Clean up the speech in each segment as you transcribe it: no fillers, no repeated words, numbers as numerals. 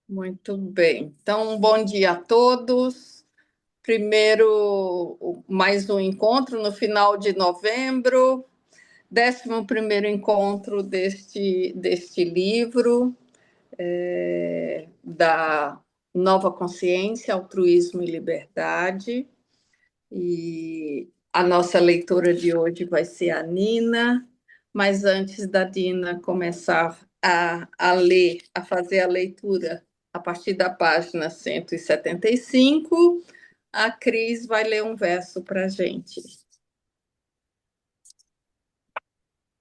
Muito bem. Então, bom dia a todos. Primeiro, mais um encontro no final de novembro, 11º encontro deste livro, da Nova Consciência, Altruísmo e Liberdade. E a nossa leitora de hoje vai ser a Nina, mas antes da Nina começar a ler, a fazer a leitura a partir da página 175, a Cris vai ler um verso para a gente.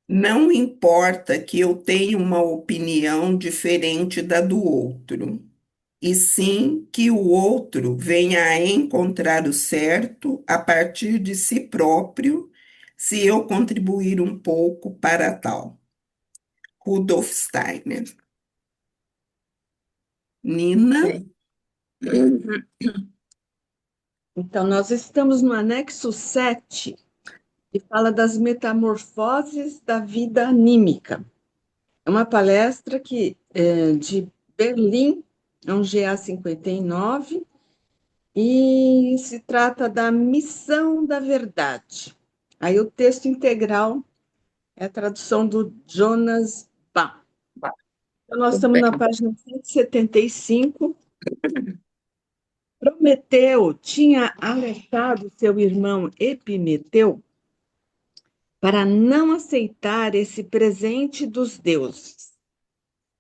Não importa que eu tenha uma opinião diferente da do outro, e sim que o outro venha a encontrar o certo a partir de si próprio, se eu contribuir um pouco para tal. Rudolf Steiner. Nina, Bem. Então, nós estamos no anexo 7, que fala das metamorfoses da vida anímica. É uma palestra de Berlim, é um GA 59, e se trata da missão da verdade. Aí o texto integral é a tradução do Jonas Bach. Então, nós Muito estamos na bem. página 175. Prometeu tinha alertado seu irmão Epimeteu para não aceitar esse presente dos deuses.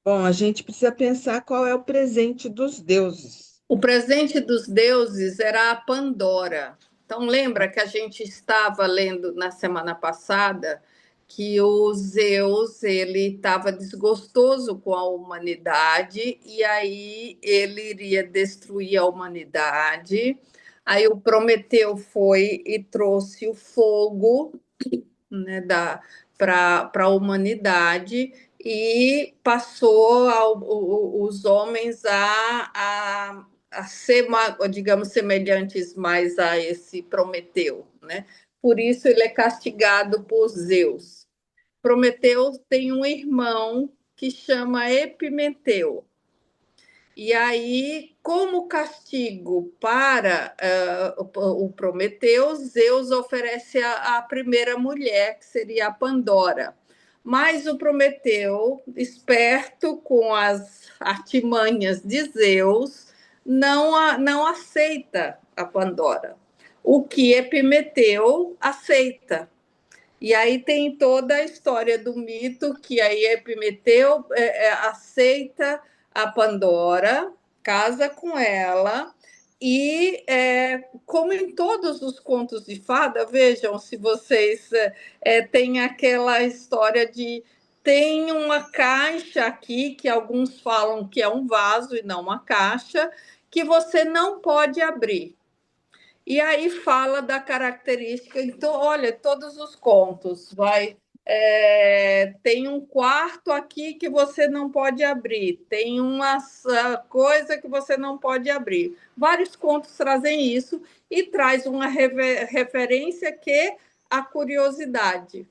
Bom, a gente precisa pensar qual é o presente dos deuses. O presente dos deuses era a Pandora. Então, lembra que a gente estava lendo na semana passada que o Zeus ele estava desgostoso com a humanidade e aí ele iria destruir a humanidade. Aí o Prometeu foi e trouxe o fogo, né, para a humanidade e passou os homens a ser, digamos, semelhantes mais a esse Prometeu, né? Por isso ele é castigado por Zeus. Prometeu tem um irmão que chama Epimeteu. E aí, como castigo para o Prometeu, Zeus oferece a primeira mulher, que seria a Pandora. Mas o Prometeu, esperto com as artimanhas de Zeus, não aceita a Pandora. O que Epimeteu aceita. E aí tem toda a história do mito que aí Epimeteu aceita a Pandora, casa com ela, e como em todos os contos de fada, vejam se vocês têm aquela história de tem uma caixa aqui, que alguns falam que é um vaso e não uma caixa, que você não pode abrir. E aí fala da característica, então, olha, todos os contos, tem um quarto aqui que você não pode abrir, tem uma coisa que você não pode abrir. Vários contos trazem isso e traz uma referência que é a curiosidade.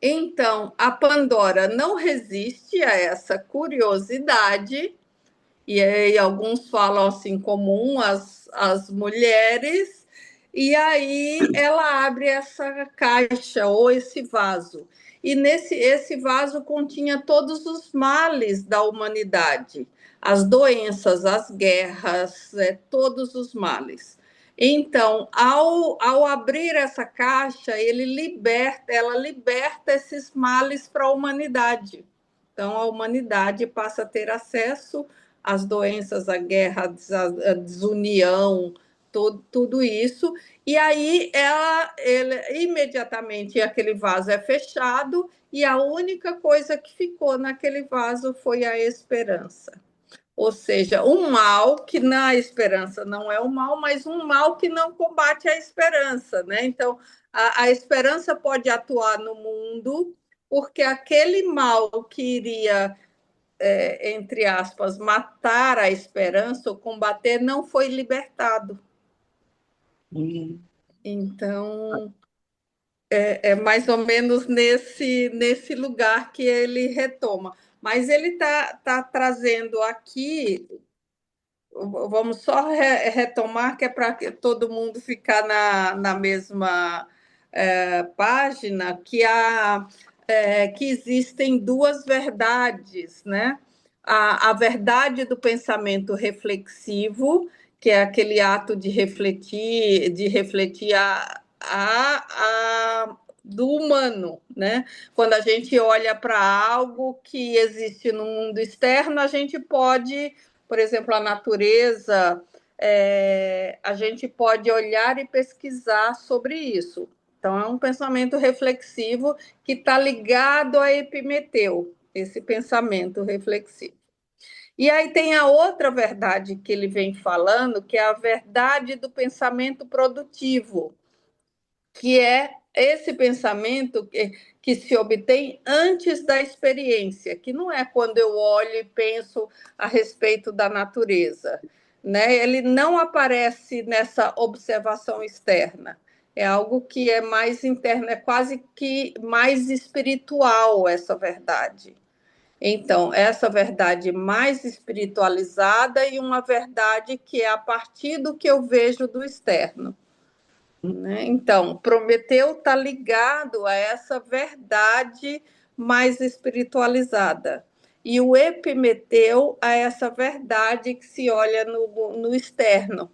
Então, a Pandora não resiste a essa curiosidade e aí alguns falam assim comum as mulheres, e aí ela abre essa caixa ou esse vaso. E esse vaso continha todos os males da humanidade, as doenças, as guerras, todos os males. Então, ao abrir essa caixa, ela liberta esses males para a humanidade. Então, a humanidade passa a ter acesso as doenças, a guerra, a desunião, tudo isso. E aí imediatamente aquele vaso é fechado e a única coisa que ficou naquele vaso foi a esperança. Ou seja, um mal que na esperança não é o mal, mas um mal que não combate a esperança, né? Então, a esperança pode atuar no mundo, porque aquele mal que iria entre aspas, matar a esperança ou combater, não foi libertado. Então, é mais ou menos nesse lugar que ele retoma. Mas ele tá trazendo aqui, vamos só retomar, que é para todo mundo ficar na mesma página, que existem duas verdades, né? A verdade do pensamento reflexivo, que é aquele ato de refletir do humano, né? Quando a gente olha para algo que existe no mundo externo, a gente pode, por exemplo, a natureza, a gente pode olhar e pesquisar sobre isso. Então, é um pensamento reflexivo que está ligado a Epimeteu, esse pensamento reflexivo. E aí tem a outra verdade que ele vem falando, que é a verdade do pensamento produtivo, que é esse pensamento que se obtém antes da experiência, que não é quando eu olho e penso a respeito da natureza, né? Ele não aparece nessa observação externa. É algo que é mais interno, é quase que mais espiritual essa verdade. Então, essa verdade mais espiritualizada e uma verdade que é a partir do que eu vejo do externo. Né? Então, Prometeu está ligado a essa verdade mais espiritualizada. E o Epimeteu a essa verdade que se olha no externo.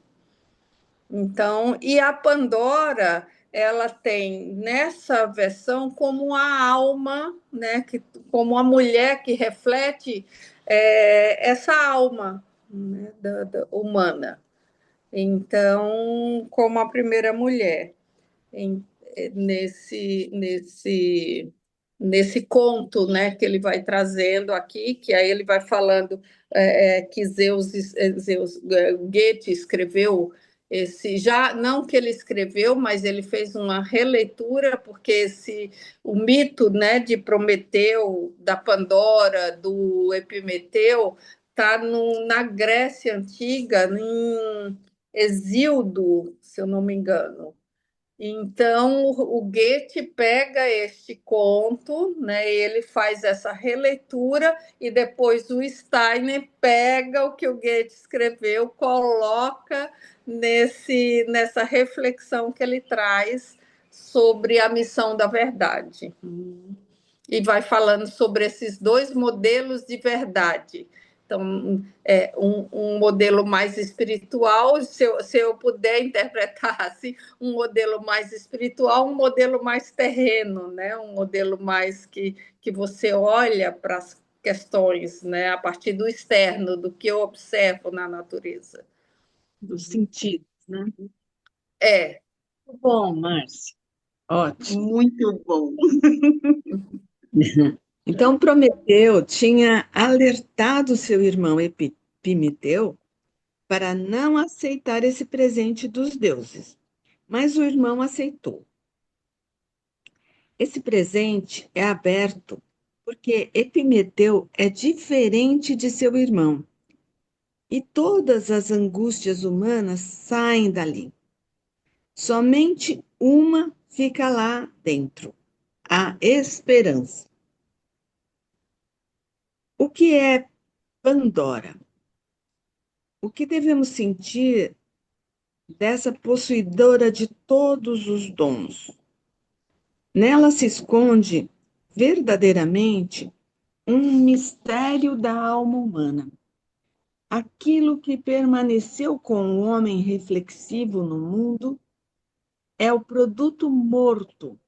Então, e a Pandora, ela tem nessa versão como a alma, né, como a mulher que reflete essa alma, né, humana. Então, como a primeira mulher em, nesse, nesse, nesse conto, né, que ele vai trazendo aqui, que aí ele vai falando que Goethe escreveu esse, já não que ele escreveu, mas ele fez uma releitura, porque o mito, né, de Prometeu, da Pandora, do Epimeteu, está na Grécia Antiga, em Exíodo, se eu não me engano. Então, o Goethe pega este conto, né, ele faz essa releitura e depois o Steiner pega o que o Goethe escreveu, coloca nessa reflexão que ele traz sobre a missão da verdade. E vai falando sobre esses dois modelos de verdade. Então, um modelo mais espiritual, se eu puder interpretar assim, um modelo mais espiritual, um modelo mais terreno, né? Um modelo mais que você olha para as questões, né? A partir do externo, do que eu observo na natureza. Dos sentidos, né? É. Muito bom, Márcia. Ótimo. Muito bom. Então, Prometeu tinha alertado seu irmão Epimeteu para não aceitar esse presente dos deuses, mas o irmão aceitou. Esse presente é aberto porque Epimeteu é diferente de seu irmão e todas as angústias humanas saem dali. Somente uma fica lá dentro, a esperança. O que é Pandora? O que devemos sentir dessa possuidora de todos os dons? Nela se esconde verdadeiramente um mistério da alma humana. Aquilo que permaneceu com o homem reflexivo no mundo é o produto morto,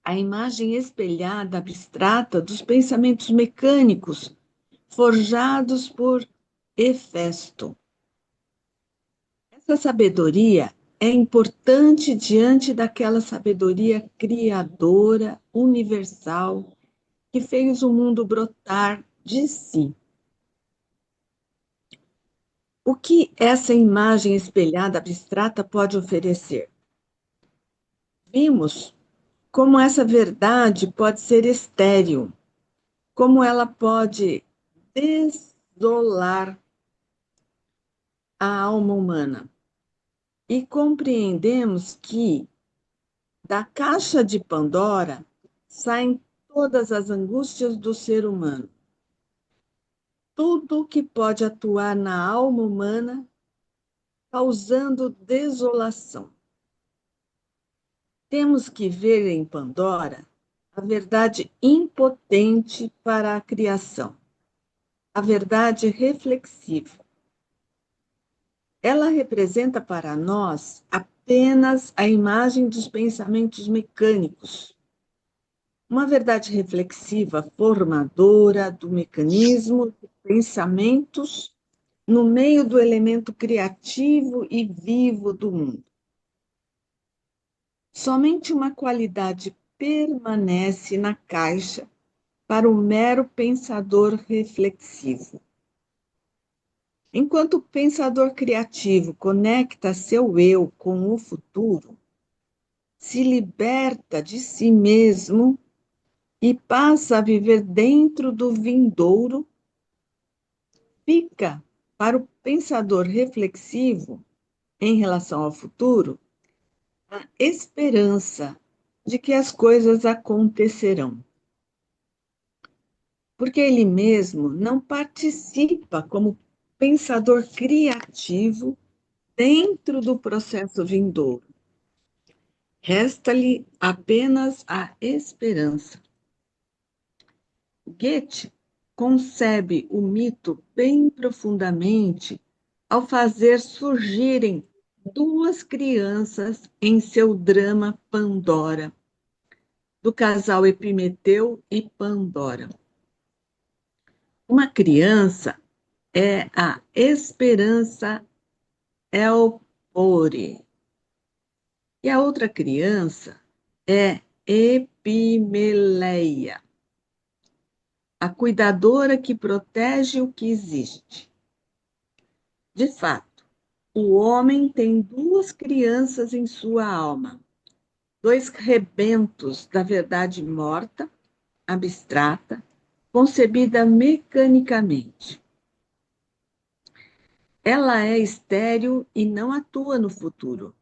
a imagem espelhada, abstrata dos pensamentos mecânicos forjados por Hefesto. Essa sabedoria é importante diante daquela sabedoria criadora, universal, que fez o mundo brotar de si. O que essa imagem espelhada, abstrata, pode oferecer? Vimos como essa verdade pode ser estéril, como ela pode desolar a alma humana. E compreendemos que da caixa de Pandora saem todas as angústias do ser humano. tudo que pode atuar na alma humana, causando desolação. Temos que ver em Pandora a verdade impotente para a criação, a verdade reflexiva. Ela representa para nós apenas a imagem dos pensamentos mecânicos, uma verdade reflexiva, formadora do mecanismo de pensamentos no meio do elemento criativo e vivo do mundo. Somente uma qualidade permanece na caixa para o mero pensador reflexivo. Enquanto o pensador criativo conecta seu eu com o futuro, se liberta de si mesmo e passa a viver dentro do vindouro, fica para o pensador reflexivo, em relação ao futuro, a esperança de que as coisas acontecerão. Porque ele mesmo não participa como pensador criativo dentro do processo vindouro. Resta-lhe apenas a esperança. Goethe concebe o mito bem profundamente ao fazer surgirem duas crianças em seu drama Pandora, do casal Epimeteu e Pandora. Uma criança é a esperança Elpore, e a outra criança é Epimeleia, a cuidadora que protege o que existe. De fato, o homem tem duas crianças em sua alma, dois rebentos da verdade morta, abstrata, concebida mecanicamente. Ela é estéril e não atua no futuro,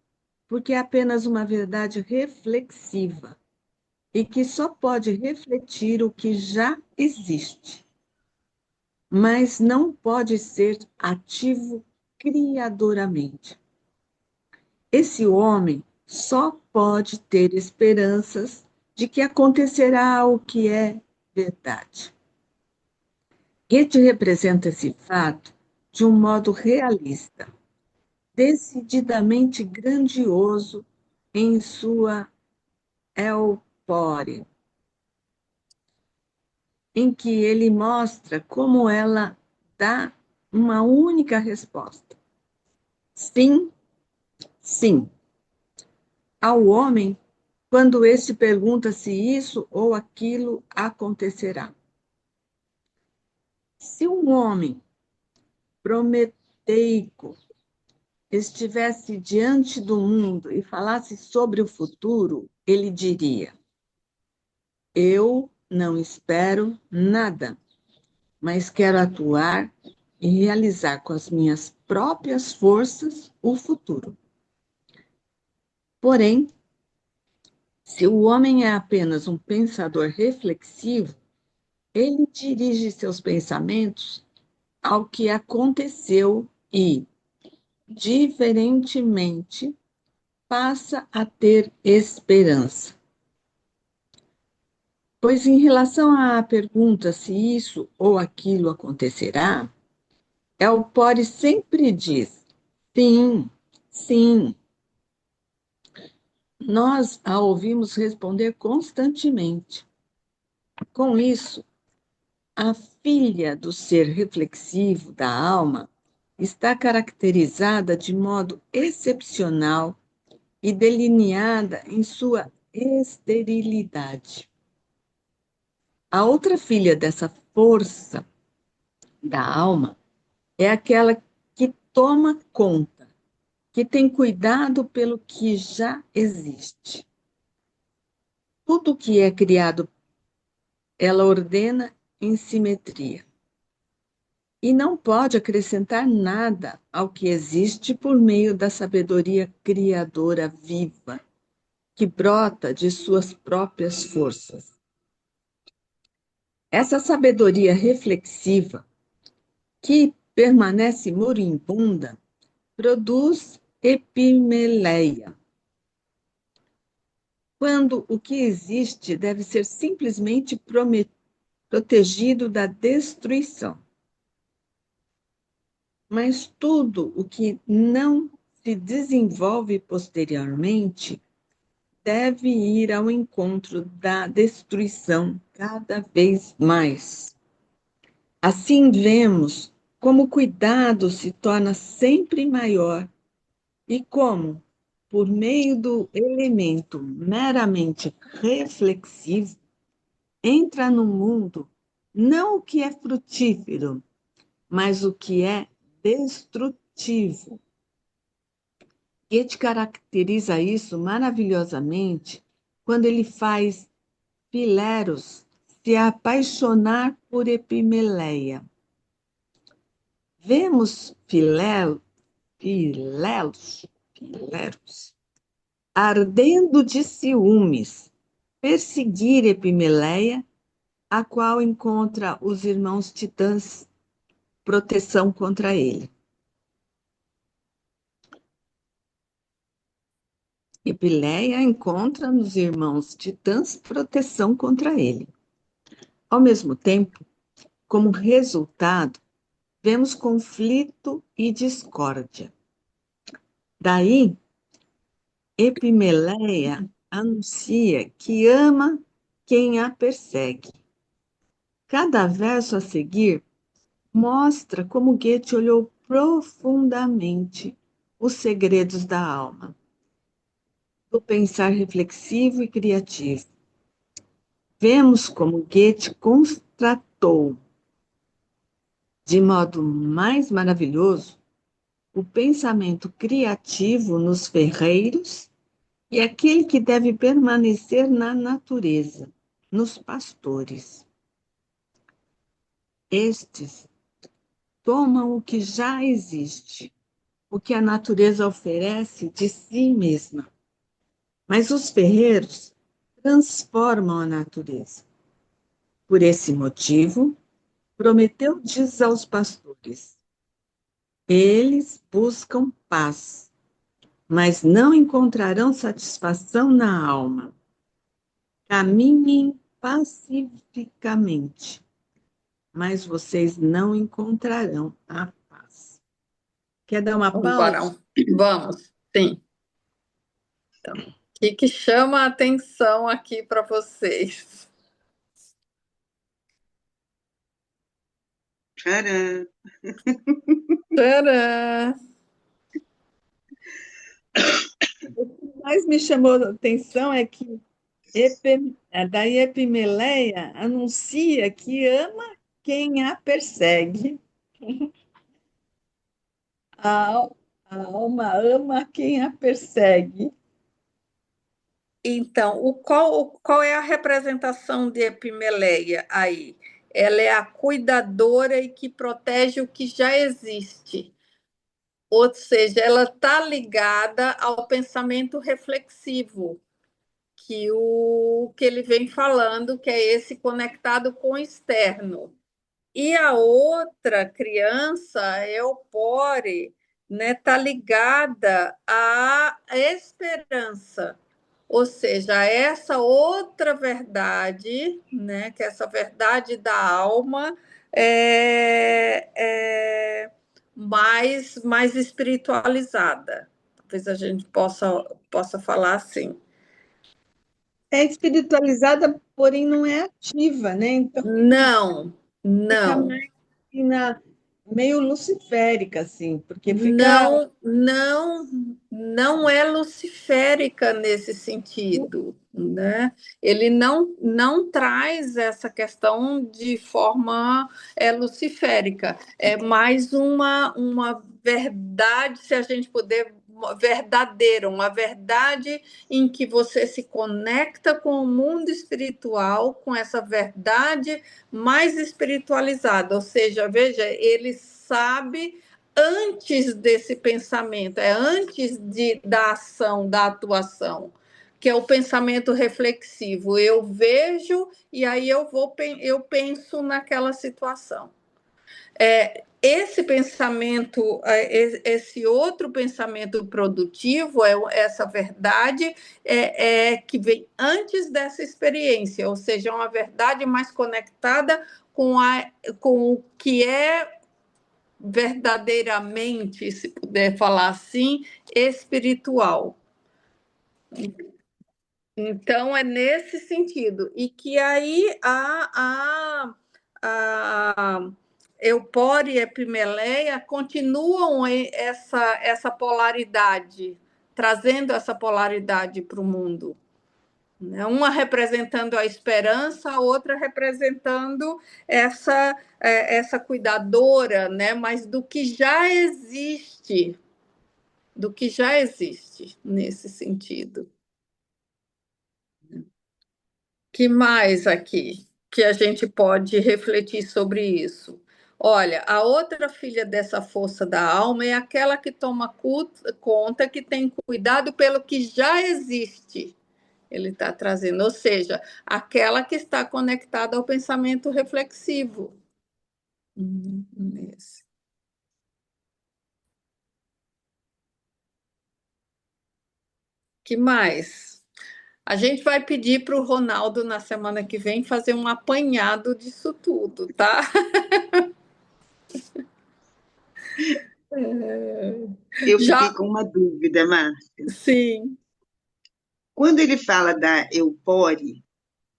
porque é apenas uma verdade reflexiva e que só pode refletir o que já existe, mas não pode ser ativo criadoramente. Esse homem só pode ter esperanças de que acontecerá o que é verdade. Goethe representa esse fato de um modo realista, decididamente grandioso em sua Elpore, em que ele mostra como ela dá uma única resposta: sim, sim. Ao homem, quando este pergunta se isso ou aquilo acontecerá. Se um homem prometeico estivesse diante do mundo e falasse sobre o futuro, ele diria: eu não espero nada, mas quero atuar e realizar com as minhas próprias forças o futuro. Porém, se o homem é apenas um pensador reflexivo, ele dirige seus pensamentos ao que aconteceu e, diferentemente, passa a ter esperança. Pois, em relação à pergunta se isso ou aquilo acontecerá, Elpore sempre diz: sim, sim. Nós a ouvimos responder constantemente. Com isso, a filha do ser reflexivo da alma está caracterizada de modo excepcional e delineada em sua esterilidade. A outra filha dessa força da alma é aquela que toma conta, que tem cuidado pelo que já existe. Tudo que é criado, ela ordena em simetria. E não pode acrescentar nada ao que existe por meio da sabedoria criadora viva, que brota de suas próprias forças. Essa sabedoria reflexiva que permanece moribunda, produz epimeleia, quando o que existe deve ser simplesmente protegido da destruição. Mas tudo o que não se desenvolve posteriormente deve ir ao encontro da destruição cada vez mais. Assim vemos como o cuidado se torna sempre maior e como, por meio do elemento meramente reflexivo, entra no mundo não o que é frutífero, mas o que é destrutivo. Goethe caracteriza isso maravilhosamente quando ele faz Phileros se apaixonar por Epimeleia. Vemos Phileros, ardendo de ciúmes, perseguir Epimeleia, a qual encontra os irmãos titãs proteção contra ele. Epileia encontra nos irmãos titãs proteção contra ele. Ao mesmo tempo, como resultado, vemos conflito e discórdia. Daí, Epimeleia anuncia que ama quem a persegue. Cada verso a seguir mostra como Goethe olhou profundamente os segredos da alma, do pensar reflexivo e criativo. Vemos como Goethe constatou, de modo mais maravilhoso, o pensamento criativo nos ferreiros e aquele que deve permanecer na natureza, nos pastores. Estes tomam o que já existe, o que a natureza oferece de si mesma. Mas os ferreiros transformam a natureza. Por esse motivo, Prometeu diz aos pastores: eles buscam paz, mas não encontrarão satisfação na alma. Caminhem pacificamente, mas vocês não encontrarão a paz. Quer dar uma Vamos, pausa? Vamos, sim. Então, o que chama a atenção aqui para vocês? Tcharam! Tcharam! O que mais me chamou a atenção é que daí Epimeleia anuncia que ama quem a persegue. A alma ama quem a persegue. Então, qual é a representação de Epimeleia aí? Ela é a cuidadora e que protege o que já existe. Ou seja, ela está ligada ao pensamento reflexivo, que ele vem falando, que é esse conectado com o externo. E a outra criança, a Eupore, né, está ligada à esperança, ou seja, essa outra verdade, né, que é essa verdade da alma é mais espiritualizada. Talvez a gente possa falar assim. É espiritualizada, porém não é ativa, né? Então, Não, fica não. mais meio luciférica, assim, porque fica. Não é luciférica nesse sentido, né? Ele não traz essa questão de forma luciférica, é mais uma verdade, se a gente puder, verdadeira, uma verdade em que você se conecta com o mundo espiritual, com essa verdade mais espiritualizada, ou seja, veja, ele sabe antes desse pensamento, é antes da ação, da atuação, que é o pensamento reflexivo. Eu vejo e aí eu penso naquela situação. esse pensamento, esse outro pensamento produtivo, essa verdade que vem antes dessa experiência, ou seja, uma verdade mais conectada com o que é verdadeiramente, se puder falar assim, espiritual. Então, é nesse sentido. E que aí a Eupória e Epimeleia continuam essa polaridade, trazendo essa polaridade para o mundo. Uma representando a esperança, a outra representando essa cuidadora, né? Mas do que já existe, nesse sentido. Que mais aqui que a gente pode refletir sobre isso? Olha, a outra filha dessa força da alma é aquela que toma conta, que tem cuidado pelo que já existe. Ele está trazendo, ou seja, aquela que está conectada ao pensamento reflexivo. Esse. Que mais? A gente vai pedir para o Ronaldo, na semana que vem, fazer um apanhado disso tudo, tá? Eu fiquei com uma dúvida, Márcia. Sim. Quando ele fala da Eupórie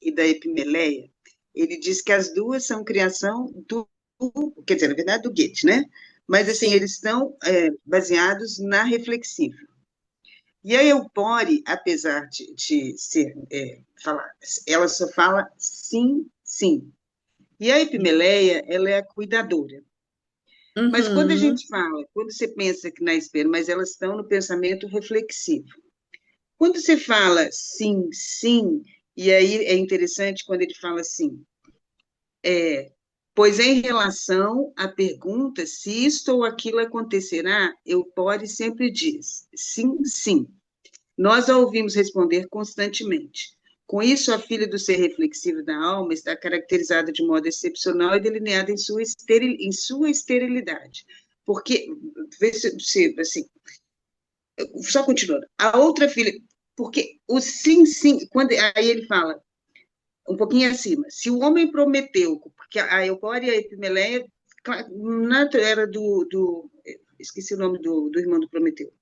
e da Epimeleia, ele diz que as duas são criação quer dizer, na verdade, do Goethe, né? Mas, assim, Sim. eles estão baseados na reflexiva. E a Eupórie, apesar de ser, ela só fala sim, sim. E a Epimeleia, ela é a cuidadora. Mas quando a gente fala, quando você pensa que na espera, mas elas estão no pensamento reflexivo. Quando você fala sim, sim, e aí é interessante quando ele fala assim, pois em relação à pergunta se isto ou aquilo acontecerá, Eupórie sempre diz sim, sim. Nós a ouvimos responder constantemente. Com isso, a filha do ser reflexivo da alma está caracterizada de modo excepcional e delineada em sua esterilidade. Porque, assim, só continuando, a outra filha, porque o sim, sim, aí ele fala, um pouquinho acima, se o homem prometeu, porque a Eupória e a Epimeleia era esqueci o nome do irmão do Prometeu.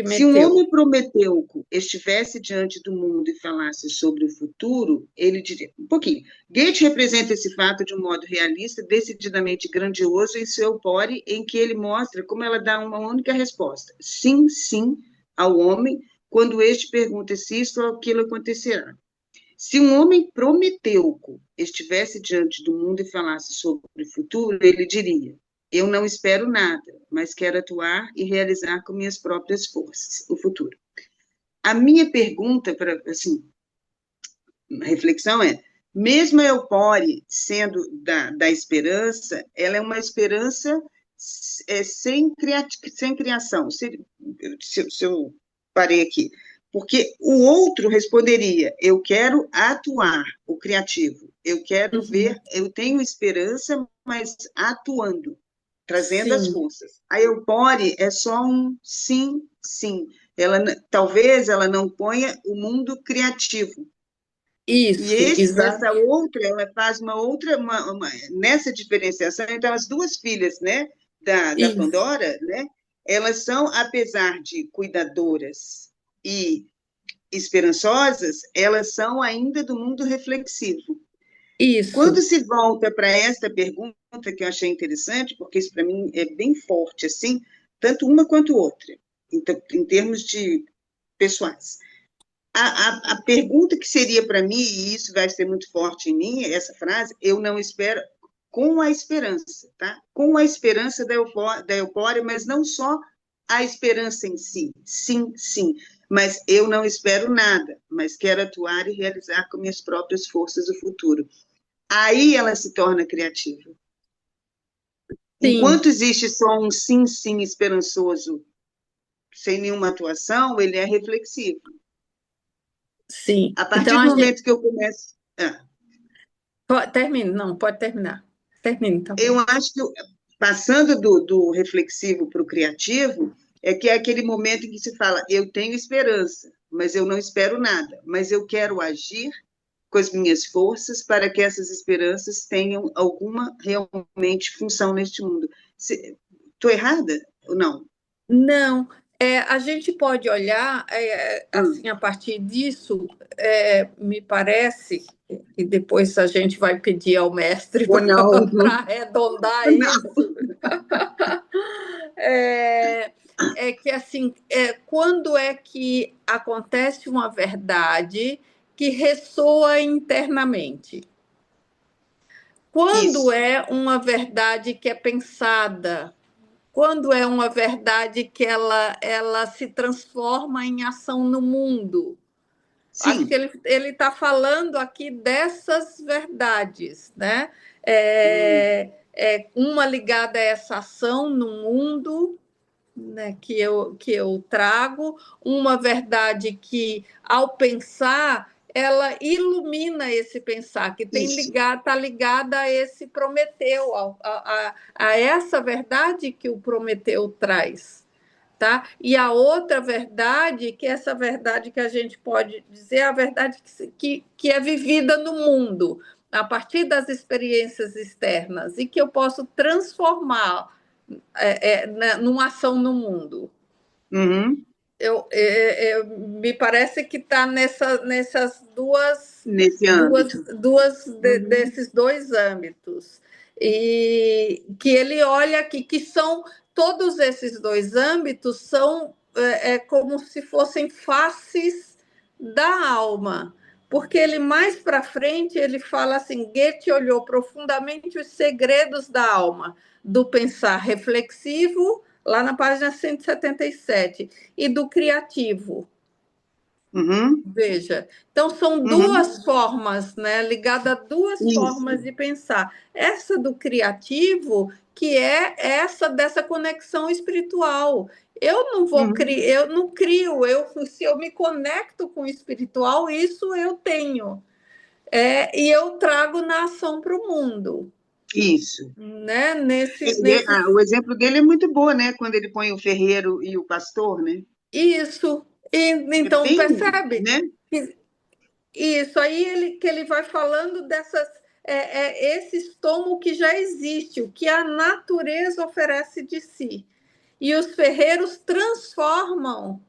Se um homem prometeuco estivesse diante do mundo e falasse sobre o futuro, ele diria, um pouquinho, Goethe representa esse fato de um modo realista, decididamente grandioso em seu Eupória, em que ele mostra como ela dá uma única resposta, sim, sim, ao homem, quando este pergunta se isto ou aquilo acontecerá. Se um homem prometeuco estivesse diante do mundo e falasse sobre o futuro, ele diria, eu não espero nada, mas quero atuar e realizar com minhas próprias forças o futuro. A minha pergunta, assim, a reflexão é, mesmo a Eupórie sendo da esperança, ela é uma esperança sem criação. Se eu parei aqui. Porque o outro responderia, eu quero atuar, o criativo. Eu quero ver, eu tenho esperança, mas atuando, trazendo as forças. A Eupórie é só um sim, sim. Talvez ela não ponha o mundo criativo. Isso, essa outra, ela faz uma outra, nessa diferenciação, então as duas filhas, né, da Pandora, né, elas são, apesar de cuidadoras e esperançosas, elas são ainda do mundo reflexivo. Isso. Quando se volta para esta pergunta, que eu achei interessante, porque isso para mim é bem forte, assim, tanto uma quanto outra, então, em termos de pessoais. A pergunta que seria para mim, e isso vai ser muito forte em mim, essa frase, eu não espero, com a esperança, tá? Com a esperança da Eupória, mas não só a esperança em si, sim, sim, mas eu não espero nada, mas quero atuar e realizar com minhas próprias forças o futuro. Aí ela se torna criativa. Sim. Enquanto existe só um sim, sim esperançoso, sem nenhuma atuação, ele é reflexivo. Sim. A partir do momento que eu começo... Termine, não, pode terminar. Termine, tá bom. Eu acho que passando do reflexivo para o criativo, é que é aquele momento em que se fala, eu tenho esperança, mas eu não espero nada, mas eu quero agir com as minhas forças para que essas esperanças tenham alguma realmente função neste mundo. Estou errada ou não? Não, a gente pode olhar assim a partir disso, me parece, e depois a gente vai pedir ao mestre Ou não? para arredondar Não. isso. É que assim, quando é que acontece uma verdade que ressoa internamente? Quando Isso. é uma verdade que é pensada, quando é uma verdade que ela se transforma em ação no mundo. Acho que Sim. ele está falando aqui dessas verdades, né? Uma ligada a essa ação no mundo, né, que eu trago, uma verdade que, ao pensar, ela ilumina esse pensar, que está ligada a esse Prometeu, a essa verdade que o Prometeu traz. Tá? E a outra verdade, que é essa verdade que a gente pode dizer, é a verdade que é vivida no mundo, a partir das experiências externas, e que eu posso transformar numa ação no mundo. Uhum. Me parece que está nessas Nesse âmbito. desses dois âmbitos. E que ele olha aqui, que são todos esses dois âmbitos são como se fossem faces da alma. Porque ele mais para frente ele fala assim: Goethe olhou profundamente os segredos da alma, do pensar reflexivo, lá na página 177, e do criativo. Uhum. Veja, então são duas formas, né, ligadas a duas formas de pensar. Essa do criativo, que é essa dessa conexão espiritual. Eu não vou criar, eu não crio, se eu me conecto com o espiritual, isso eu tenho. E eu trago na ação para o mundo. Isso. Né? O exemplo dele é muito bom, né? Quando ele põe o ferreiro e o pastor, né? Isso. Então, percebe? Né? Isso aí que ele vai falando dessas esse estômago que já existe, o que a natureza oferece de si. E os ferreiros transformam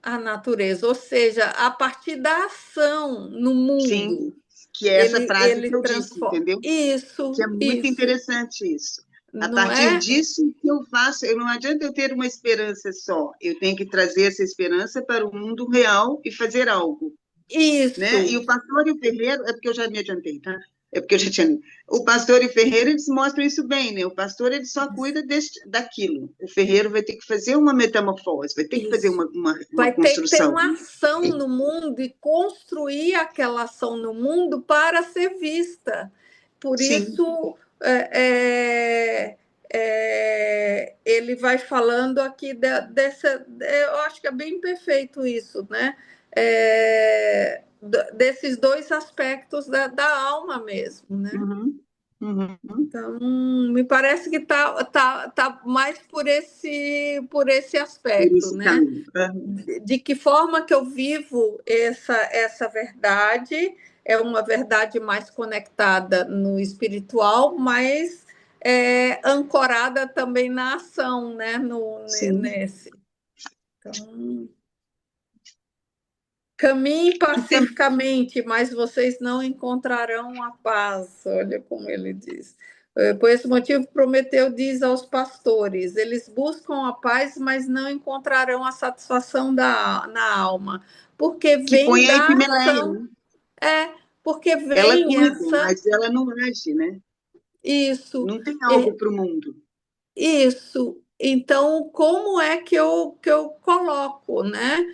a natureza, ou seja, a partir da ação no mundo. Sim, que é essa frase que eu disse, entendeu? Isso. Que é muito interessante isso. A Não partir disso que eu faço, não adianta eu ter uma esperança só, eu tenho que trazer essa esperança para o mundo real e fazer algo. Isso. Né? E o pastor e o ferreiro, é porque eu já me adiantei, tá? É porque eu já tinha. O pastor e o ferreiro, eles mostram isso bem, né? O pastor, ele só cuida daquilo. O ferreiro vai ter que fazer uma metamorfose, vai ter que fazer uma vai construção. ter que ter uma ação no mundo e construir aquela ação no mundo para ser vista. Por isso, ele vai falando aqui dessa. Eu acho que é bem perfeito isso, né? Desses dois aspectos da alma mesmo, né? Então, me parece que tá mais por esse aspecto, né? De que forma que eu vivo essa verdade, é uma verdade mais conectada no espiritual, mas ancorada também na ação, né? Nesse. Então, caminhem pacificamente, mas vocês não encontrarão a paz. Olha como ele diz. Por esse motivo, Prometeu diz aos pastores: eles buscam a paz, mas não encontrarão a satisfação na alma, porque vem da ação. Porque vem ela cuida, essa. mas ela não age, né? Isso. Não tem algo para o mundo. Isso. Então, como é que eu coloco, né?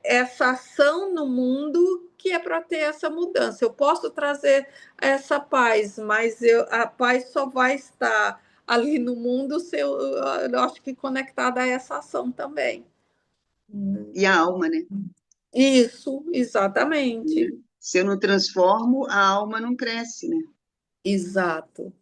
Essa ação no mundo que é para ter essa mudança? Eu posso trazer essa paz, mas a paz só vai estar ali no mundo se eu acho que conectada a essa ação também. E a alma, né? Isso, exatamente. Se eu não transformo, a alma não cresce, né? Exato.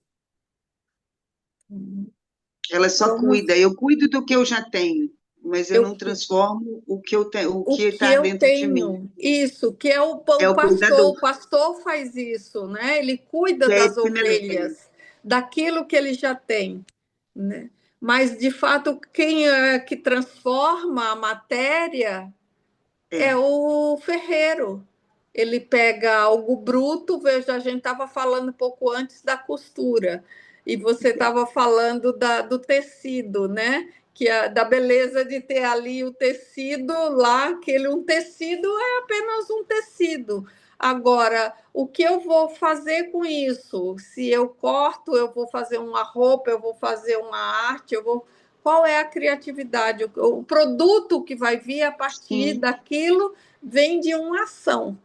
Ela só Vamos, cuida. Eu cuido do que eu já tenho, mas eu eu, não transformo o que eu tenho, o o que que está eu dentro de mim. tenho, isso, que é É o cuidador, o pastor faz isso, né? Ele cuida que é das esse Penelope. ovelhas, daquilo que ele já tem, né? Mas, de fato, quem é que transforma a matéria é É, o ferreiro. Ele pega algo bruto, veja, a gente estava falando um pouco antes da costura, e você estava falando do tecido, né? Da beleza de ter ali o tecido lá, um tecido é apenas um tecido. Agora, o que eu vou fazer com isso? Se eu corto, eu vou fazer uma roupa, eu vou fazer uma arte, qual é a criatividade? O produto que vai vir a partir sim, daquilo vem de uma ação.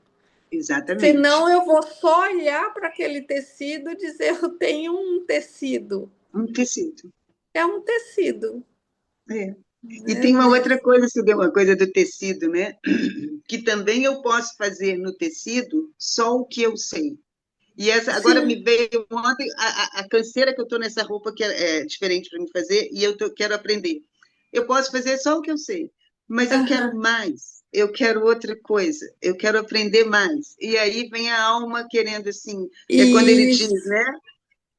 exatamente. Senão eu vou só olhar para aquele tecido e dizer eu tenho um tecido. Um tecido. É um tecido, É. E né? tem uma outra coisa, se deu uma coisa do tecido, né? Que também eu posso fazer no tecido só o que eu sei. E essa agora me Sim. veio ontem a canseira que eu estou nessa roupa que é diferente para me fazer e quero aprender. Eu posso fazer só o que eu sei, mas eu quero Uhum. mais. Eu quero outra coisa. Eu quero aprender mais. E aí vem a alma querendo assim, é quando ele diz, Isso, né?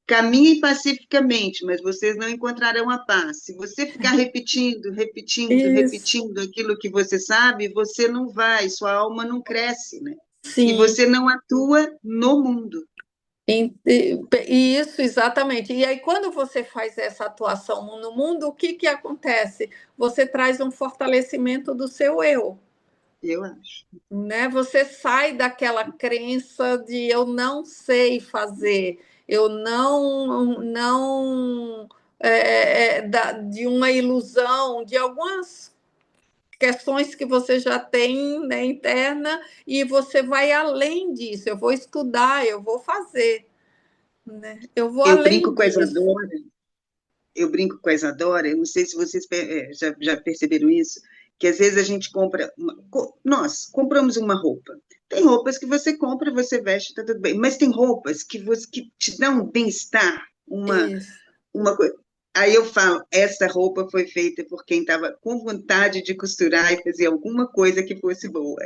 Caminhem pacificamente, mas vocês não encontrarão a paz. Se você ficar repetindo, repetindo, isso. repetindo aquilo que você sabe, você não vai, sua alma não cresce, né? E Sim. você não atua no mundo. Isso, exatamente. E aí, quando você faz essa atuação no mundo, o que acontece? Você traz um fortalecimento do seu eu. Eu acho. Né? Você sai daquela crença de eu não sei fazer, eu não de uma ilusão, de algumas questões que você já tem, né, interna, e você vai além disso. Eu vou estudar, eu vou fazer, né? Eu vou Eu além brinco com a disso. Isadora, eu brinco com a Isadora, eu não sei se vocês já perceberam isso, que às vezes a gente compra, nós compramos uma roupa. Tem roupas que você compra, você veste, tá tudo bem, mas tem roupas que te dão um bem-estar, Isso, uma coisa. Aí eu falo, essa roupa foi feita por quem estava com vontade de costurar e fazer alguma coisa que fosse boa.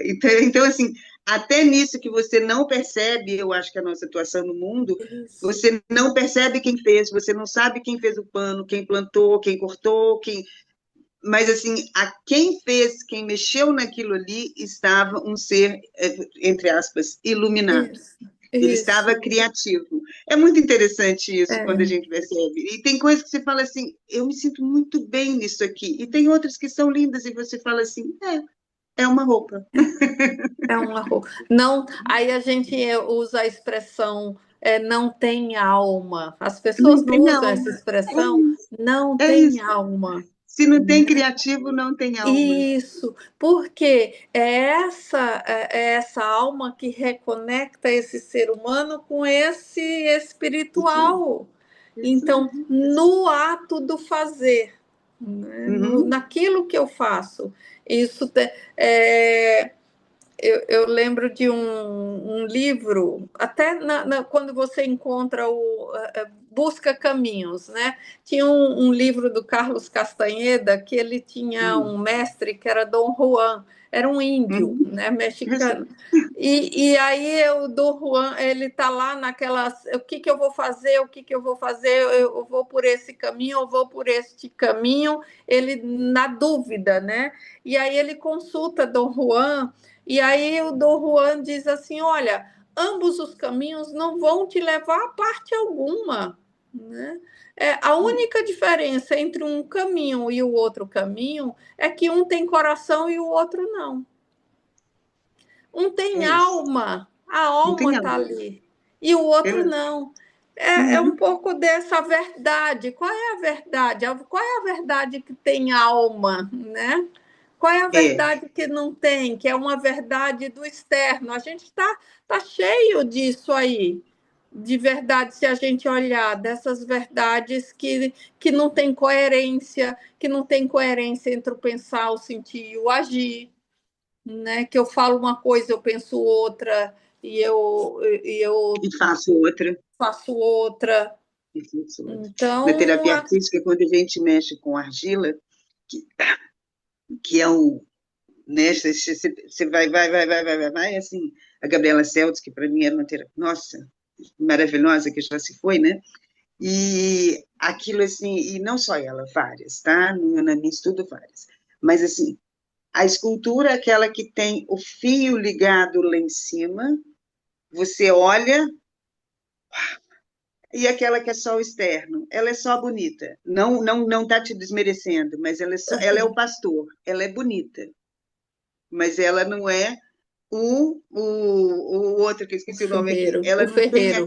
Então, assim, até nisso que você não percebe, eu acho que a nossa atuação no mundo, isso, você não percebe quem fez, você não sabe quem fez o pano, quem plantou, quem cortou, quem. Mas, assim, a quem fez, quem mexeu naquilo ali, estava um ser, entre aspas, iluminado. isso, Ele isso. estava criativo. É muito interessante isso quando a É, gente percebe. E tem coisas que você fala assim, eu me sinto muito bem nisso aqui. E tem outras que são lindas e você fala assim, é uma roupa. é uma roupa. Não, aí a gente usa a expressão não tem alma. As pessoas Não não tem usam essa alma. expressão, não É tem isso. alma. Se não tem criativo, não tem alma. Isso, porque é essa alma que reconecta esse ser humano com esse Isso, espiritual. isso Então, mesmo. no ato do fazer, né? Uhum. Naquilo que eu faço, isso é, eu lembro de um livro, até quando você encontra Busca Caminhos, né? Tinha um livro do Carlos Castanheda que ele tinha Uhum. um mestre que era Dom Juan, era um índio, Uhum. né, Eu sei. mexicano. E aí o Dom Juan, ele tá lá naquelas, o que eu vou fazer, o que eu vou fazer, eu vou por esse caminho, eu vou por este caminho, ele na dúvida, né? E aí ele consulta Dom Juan e aí o Dom Juan diz assim: olha, ambos os caminhos não vão te levar a parte alguma. Né? A única diferença entre um caminho e o outro caminho é que um tem coração e o outro não. Um tem É isso. alma, a Não tem alma está alma. ali, e o Eu outro acho. não. É um Uhum. pouco dessa verdade. Qual é a verdade? Qual é a verdade que tem alma, né? Qual é a É. verdade que não tem, que é uma verdade do externo? A gente tá cheio disso aí, de verdade, se a gente olhar, dessas verdades que não tem coerência, que não tem coerência entre o pensar, o sentir e o agir, né? Que eu falo uma coisa, eu penso outra, e eu E faço outra. faço outra. Na Então, terapia artística, quando a gente mexe com argila, que, que é o, né, você vai, assim, a Gabriela Celtz, que para mim era uma terapia, nossa, maravilhosa, que já se foi, né? E aquilo, assim, e não só ela, várias, tá? Na minha estudo, várias. Mas, assim, a escultura é aquela que tem o fio ligado lá em cima, você olha, e aquela que é só o externo, ela é só bonita. Não tá te desmerecendo, mas ela é o pastor, ela é bonita, mas ela não é o outro que eu esqueci o nome aqui. o ferreiro.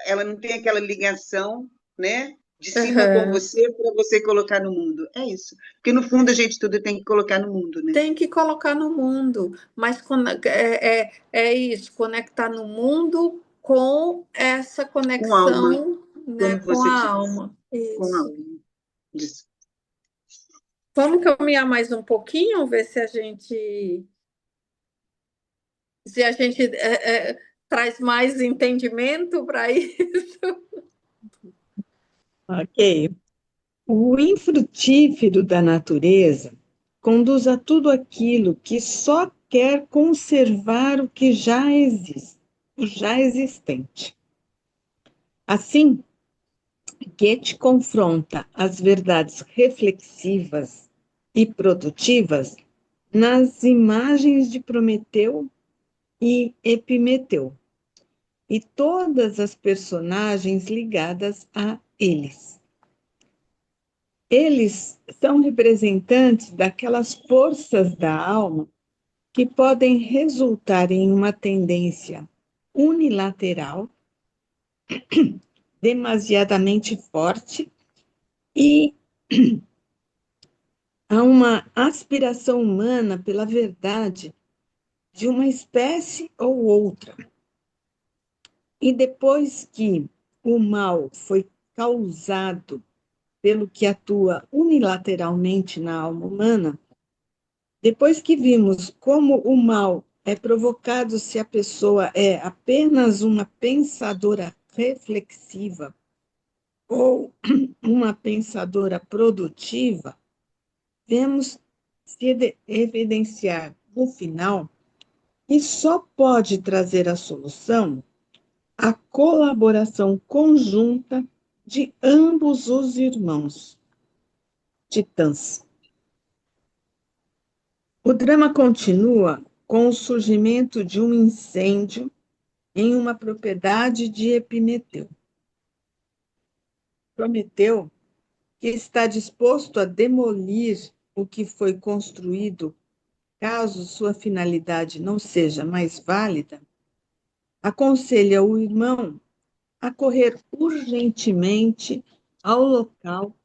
Ela não tem aquela ligação, né? De cima com Aham. você para você colocar no mundo. É isso. Porque no fundo a gente tudo tem que colocar no mundo, né? Tem que colocar no mundo, mas é isso, conectar no mundo com essa Com alma, conexão, né, como com você a diz. alma. Com Isso. alma. Diz. Vamos caminhar mais um pouquinho, ver se a gente traz mais entendimento para isso. Ok. O infrutífero da natureza conduz a tudo aquilo que só quer conservar o que já existe, o já existente. Assim, Goethe confronta as verdades reflexivas e produtivas nas imagens de Prometeu e Epimeteu e todas as personagens ligadas a eles. Eles são representantes daquelas forças da alma que podem resultar em uma tendência unilateral, demasiadamente forte, e a uma aspiração humana pela verdade de uma espécie ou outra. E depois que o mal foi causado pelo que atua unilateralmente na alma humana, depois que vimos como o mal é provocado se a pessoa é apenas uma pensadora reflexiva ou uma pensadora produtiva, vemos se evidenciar no final que só pode trazer a solução a colaboração conjunta de ambos os irmãos titãs. O drama continua com o surgimento de um incêndio em uma propriedade de Epimeteu. Prometeu, que está disposto a demolir o que foi construído, caso sua finalidade não seja mais válida, aconselha o irmão a correr urgentemente ao local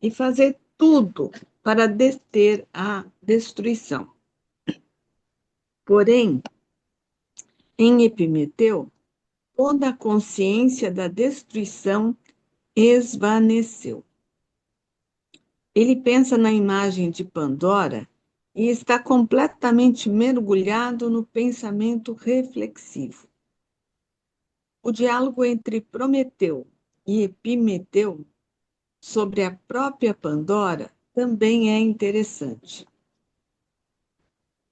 e fazer tudo para deter a destruição. Porém, em Epimeteu, toda a consciência da destruição esvaneceu. Ele pensa na imagem de Pandora e está completamente mergulhado no pensamento reflexivo. O diálogo entre Prometeu e Epimeteu sobre a própria Pandora também é interessante.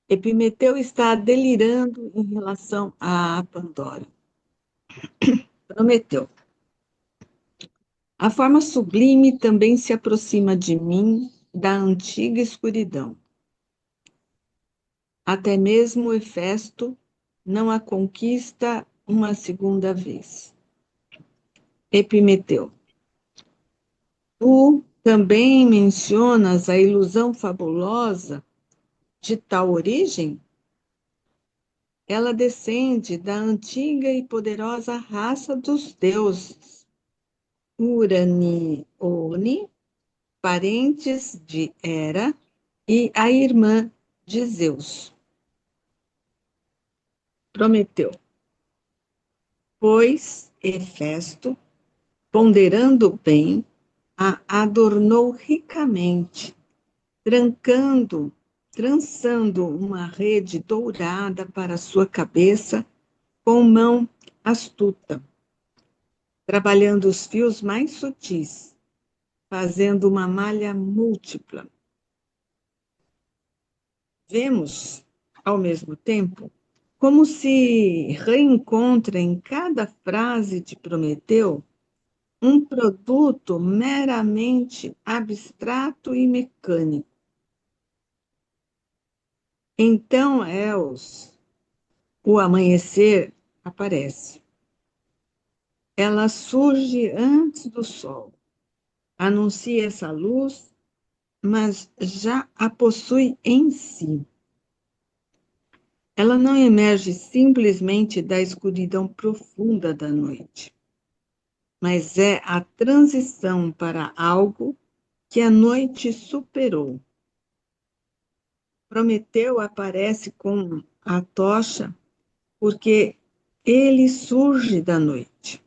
Epimeteu está delirando em relação à Pandora. Prometeu: a forma sublime também se aproxima de mim da antiga escuridão. Até mesmo Hefesto não a conquista uma segunda vez. Epimeteu: tu também mencionas a ilusão fabulosa de tal origem? Ela descende da antiga e poderosa raça dos deuses, Uranione, parentes de Hera e a irmã de Zeus. Prometeu: pois Hefesto, ponderando bem, a adornou ricamente, trançando uma rede dourada para sua cabeça com mão astuta. trabalhando os fios mais sutis, fazendo uma malha múltipla. Vemos, ao mesmo tempo, como se reencontra em cada frase de Prometeu um produto meramente abstrato e mecânico. Então, o amanhecer aparece. Ela surge antes do sol, anuncia essa luz, mas já a possui em si. Ela não emerge simplesmente da escuridão profunda da noite, mas é a transição para algo que a noite superou. Prometeu aparece com a tocha porque ele surge da noite.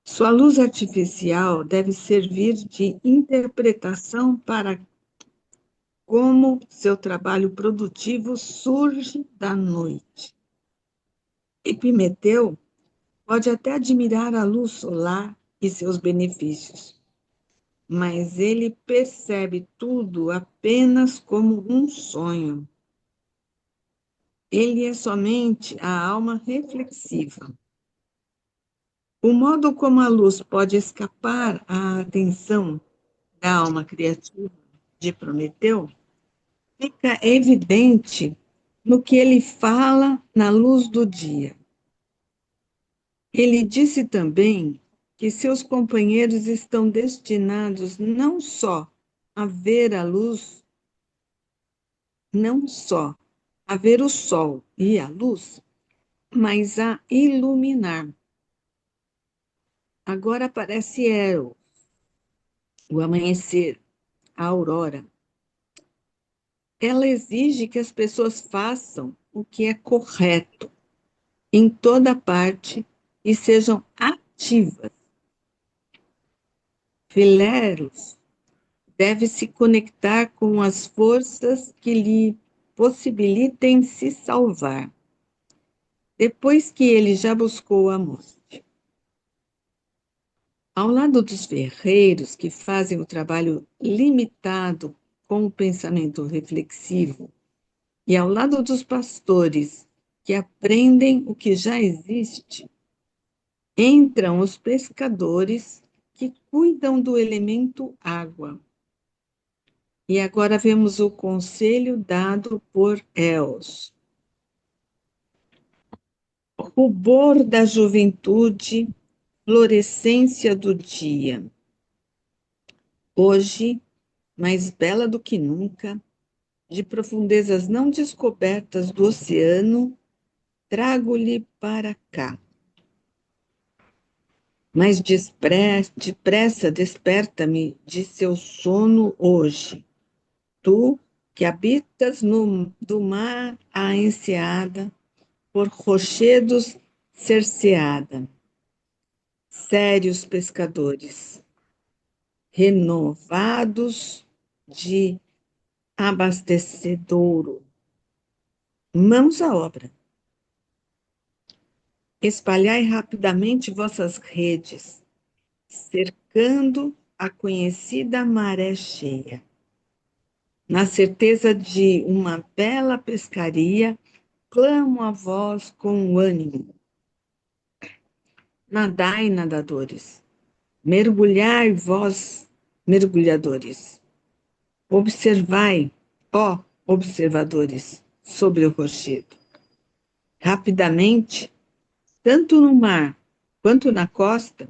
Sua luz artificial deve servir de interpretação para como seu trabalho produtivo surge da noite. Epimeteu pode até admirar a luz solar e seus benefícios, mas ele percebe tudo apenas como um sonho. Ele é somente a alma reflexiva. O modo como a luz pode escapar à atenção da alma criativa de Prometeu fica evidente no que ele fala na luz do dia. Ele disse também que seus companheiros estão destinados não só a ver a luz, não só a ver o sol e a luz, mas a iluminar. Agora aparece Eros, o amanhecer, a aurora. Ela exige que as pessoas façam o que é correto em toda parte e sejam ativas. Fileros deve se conectar com as forças que lhe possibilitem se salvar, depois que ele já buscou a morte. Ao lado dos ferreiros que fazem o trabalho limitado com o pensamento reflexivo, e ao lado dos pastores que aprendem o que já existe, entram os pescadores que cuidam do elemento água. E agora vemos o conselho dado por Eos. Rubor da juventude, florescência do dia. Hoje, mais bela do que nunca, de profundezas não descobertas do oceano, trago-lhe para cá. Mas depressa desperta-me de seu sono hoje. Tu, que habitas do mar a enseada, por rochedos cerceada. Sérios pescadores, renovados de abastecedouro. Mãos à obra. Espalhai rapidamente vossas redes, cercando a conhecida maré cheia. Na certeza de uma bela pescaria, clamo a vós com ânimo. Nadai, nadadores. Mergulhai, vós, mergulhadores. Observai, ó observadores, sobre o rochedo. Rapidamente, tanto no mar quanto na costa,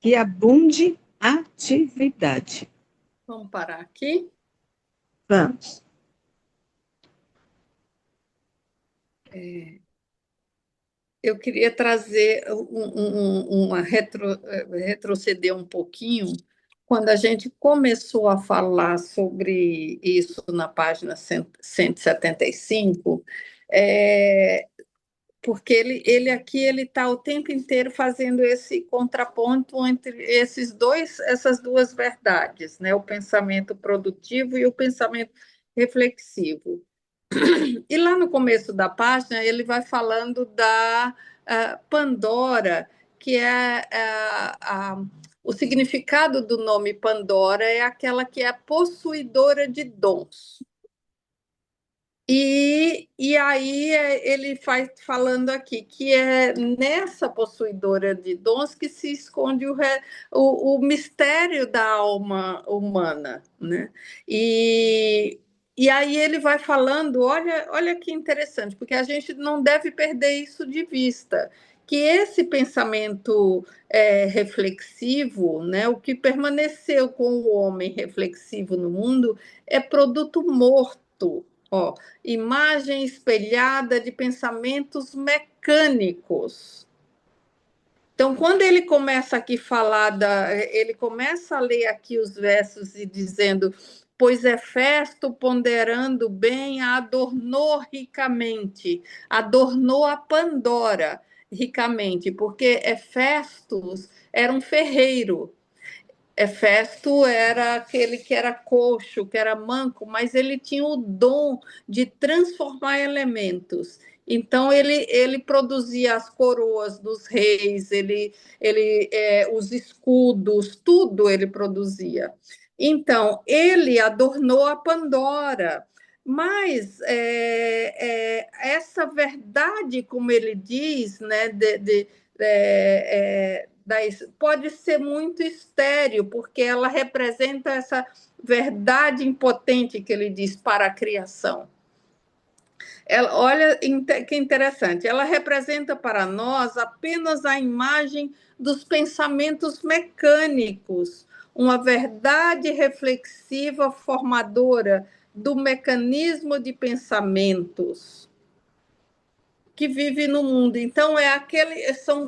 que abunde atividade. Vamos parar aqui? Vamos. Eu queria trazer retroceder um pouquinho. Quando a gente começou a falar sobre isso na página 175, porque ele aqui ele está o tempo inteiro fazendo esse contraponto entre essas duas verdades, né? O pensamento produtivo e o pensamento reflexivo. E lá no começo da página ele vai falando da Pandora, que o significado do nome Pandora é aquela que é possuidora de dons. E aí ele faz falando aqui que é nessa possuidora de dons que se esconde o mistério da alma humana, né? E aí ele vai falando, olha que interessante, porque a gente não deve perder isso de vista, que esse pensamento reflexivo, né, o que permaneceu com o homem reflexivo no mundo é produto morto. Ó, imagem espelhada de pensamentos mecânicos. Então, quando ele começa aqui ele começa a ler aqui os versos e dizendo: pois Hefesto, ponderando bem, a adornou ricamente, adornou a Pandora ricamente, porque Hefestos era um ferreiro. Hefesto era aquele que era coxo, que era manco, mas ele tinha o dom de transformar elementos. Então, ele produzia as coroas dos reis, os escudos, tudo ele produzia. Então, ele adornou a Pandora. Mas essa verdade, como ele diz, né, pode ser muito estéril, porque ela representa essa verdade impotente que ele diz para a criação. Olha que interessante, ela representa para nós apenas a imagem dos pensamentos mecânicos, uma verdade reflexiva formadora do mecanismo de pensamentos que vive no mundo. Então,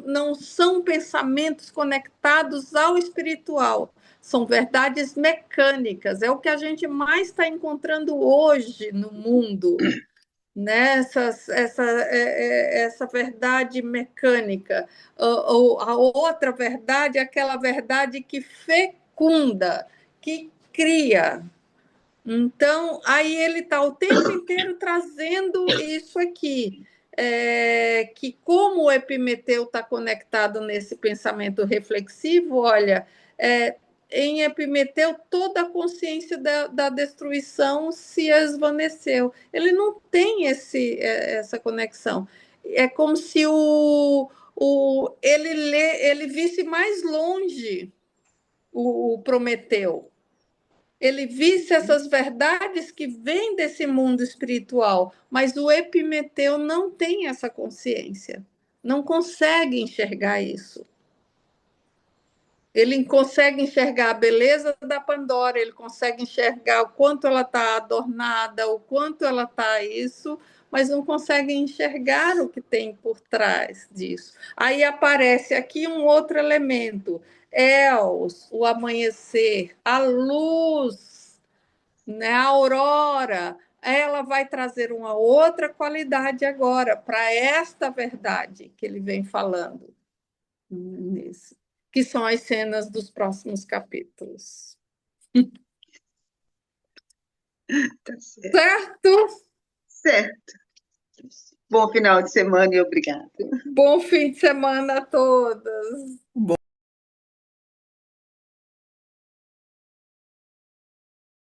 não são pensamentos conectados ao espiritual, são verdades mecânicas, é o que a gente mais está encontrando hoje no mundo, né? Essa verdade mecânica. A outra verdade é aquela verdade que fecunda, que cria. Então, aí ele está o tempo inteiro trazendo isso aqui, que como o Epimeteu está conectado nesse pensamento reflexivo, olha, em Epimeteu toda a consciência da destruição se esvaneceu. Ele não tem essa conexão. É como se ele visse mais longe o Prometeu. Ele visse essas verdades que vêm desse mundo espiritual, mas o Epimeteu não tem essa consciência, não consegue enxergar isso. Ele consegue enxergar a beleza da Pandora, ele consegue enxergar o quanto ela está adornada, o quanto ela está isso, mas não consegue enxergar o que tem por trás disso. Aí aparece aqui um outro elemento, Els, o amanhecer, a luz, né? A aurora, ela vai trazer uma outra qualidade agora para esta verdade que ele vem falando nisso, que são as cenas dos próximos capítulos. Tá certo. Certo? Certo. Bom final de semana e obrigada. Bom fim de semana a todas.